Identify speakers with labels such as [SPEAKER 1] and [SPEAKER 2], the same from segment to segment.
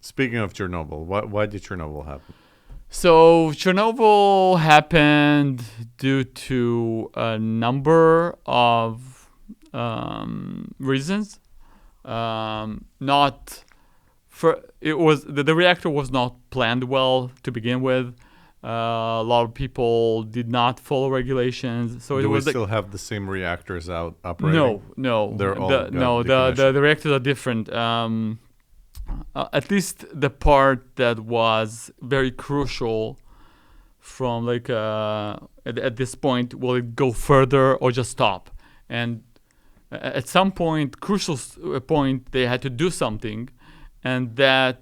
[SPEAKER 1] Speaking of Chernobyl, why did Chernobyl happen?
[SPEAKER 2] So Chernobyl happened due to a number of reasons. Not for it was the reactor was not planned well to begin with. A lot of people did not follow regulations, so
[SPEAKER 1] Do
[SPEAKER 2] it
[SPEAKER 1] we
[SPEAKER 2] was like
[SPEAKER 1] still have the same reactors out operating?
[SPEAKER 2] no.
[SPEAKER 1] They're all got
[SPEAKER 2] The reactors are different. At least the part that was very crucial from like at this point, will it go further or just stop? And at some point, crucial point, they had to do something, and that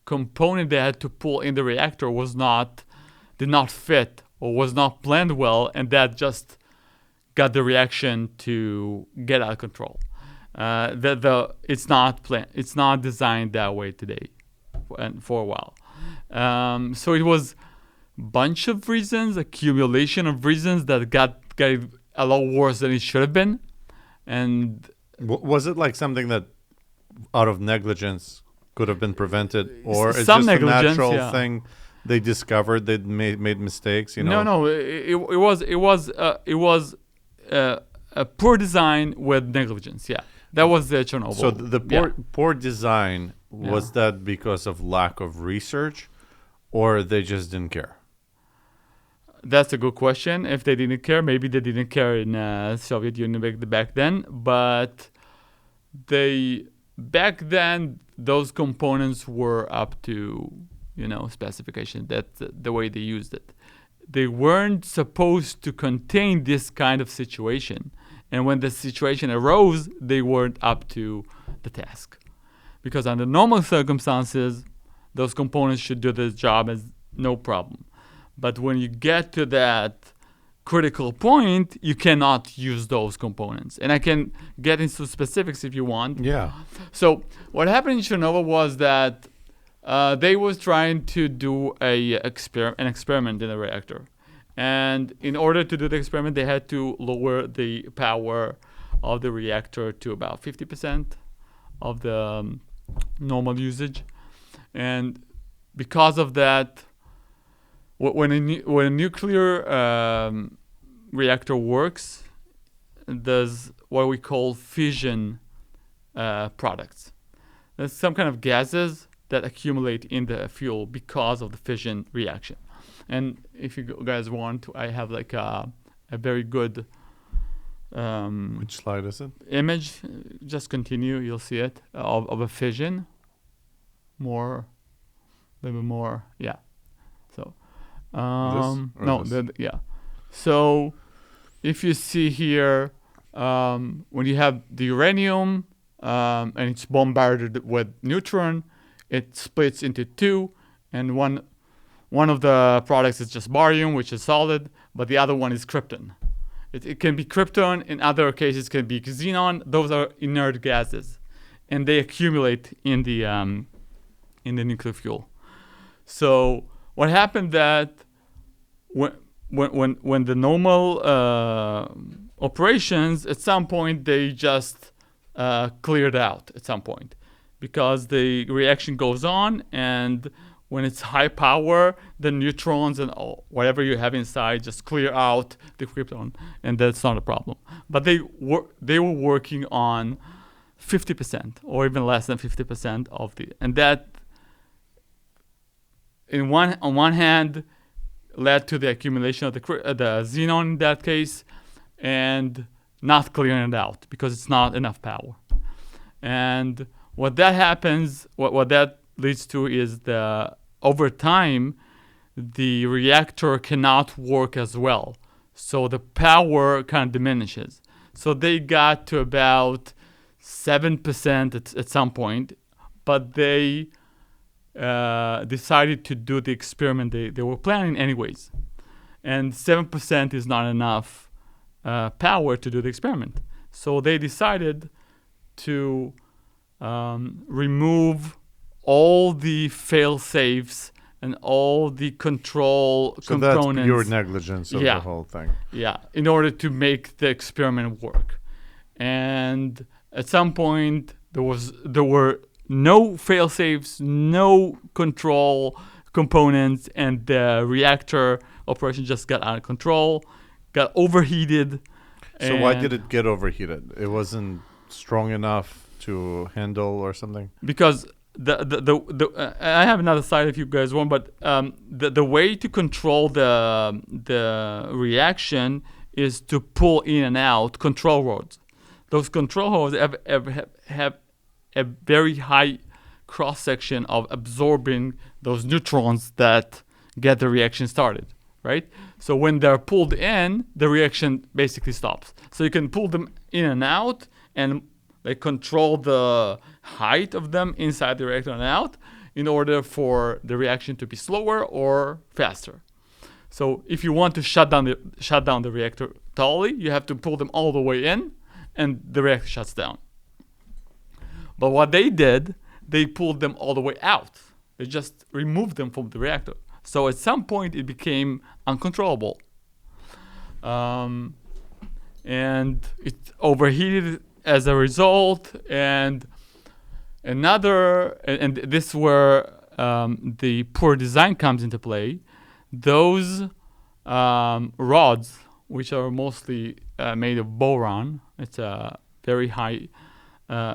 [SPEAKER 2] component they had to pull in the reactor did not fit or was not planned well, and that just got the reaction to get out of control. It's not planned. It's not designed that way today, and for a while. So it was bunch of reasons, accumulation of reasons that got a lot worse than it should have been. And
[SPEAKER 1] was it like something that out of negligence could have been prevented, or it's
[SPEAKER 2] some
[SPEAKER 1] just a
[SPEAKER 2] negligence,
[SPEAKER 1] natural
[SPEAKER 2] yeah.
[SPEAKER 1] thing they discovered? They made mistakes. You know.
[SPEAKER 2] No. It was a poor design with negligence. Yeah, that was the Chernobyl.
[SPEAKER 1] So the poor design, was that because of lack of research, or they just didn't care?
[SPEAKER 2] That's a good question. If they didn't care, maybe they didn't care in Soviet Union back then. But back then those components were up to specification. That's the way they used it. They weren't supposed to contain this kind of situation, and when the situation arose, they weren't up to the task. Because under normal circumstances, those components should do this job as no problem. But when you get to that critical point, you cannot use those components. And I can get into specifics if you want.
[SPEAKER 1] Yeah.
[SPEAKER 2] So what happened in Chernobyl was that they was trying to do an experiment in the reactor. And in order to do the experiment, they had to lower the power of the reactor to about 50% of the normal usage. And because of that, when a nuclear reactor works, there's what we call fission products. There's some kind of gases that accumulate in the fuel because of the fission reaction. And if you guys want, I have like a very good
[SPEAKER 1] which slide is it?
[SPEAKER 2] Image. Just continue, you'll see it, of a fission. A little bit more, yeah. So yeah. So if you see here, when you have the uranium and it's bombarded with neutron, it splits into two, and one of the products is just barium, which is solid, but the other one is krypton. It can be krypton. In other cases, it can be xenon. Those are inert gases, and they accumulate in the nuclear fuel. So what happened that when the normal operations, at some point they just cleared out at some point, because the reaction goes on, and when it's high power, the neutrons and whatever you have inside just clear out the krypton, and that's not a problem. But they were working on 50% or even less than 50% of and that on one hand led to the accumulation of the xenon in that case, and not clearing it out because it's not enough power. And what that happens, what that leads to is over time, the reactor cannot work as well. So the power kind of diminishes. So they got to about 7% at some point, but they decided to do the experiment they were planning anyways. And 7% is not enough power to do the experiment. So they decided to remove all the fail-safes and all the control components.
[SPEAKER 1] So that's pure negligence of the whole thing.
[SPEAKER 2] Yeah, in order to make the experiment work. And at some point, there were no fail safes, no control components, and the reactor operation just got out of control, got overheated.
[SPEAKER 1] So why did it get overheated? It wasn't strong enough to handle or something?
[SPEAKER 2] Because I have another slide if you guys want, but the way to control the reaction is to pull in and out control rods. Those control rods have a very high cross section of absorbing those neutrons that get the reaction started, right? So when they're pulled in, the reaction basically stops. So you can pull them in and out, and they control the height of them inside the reactor and out in order for the reaction to be slower or faster. So if you want to shut down the reactor totally, you have to pull them all the way in, and the reactor shuts down. But what they did, they pulled them all the way out. They just removed them from the reactor. So at some point, it became uncontrollable. And it overheated as a result. And this is where the poor design comes into play. Those rods, which are mostly made of boron, it's a very high.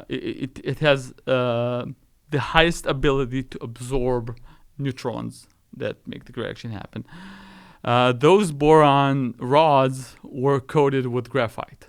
[SPEAKER 2] It has the highest ability to absorb neutrons that make the reaction happen. Those boron rods were coated with graphite.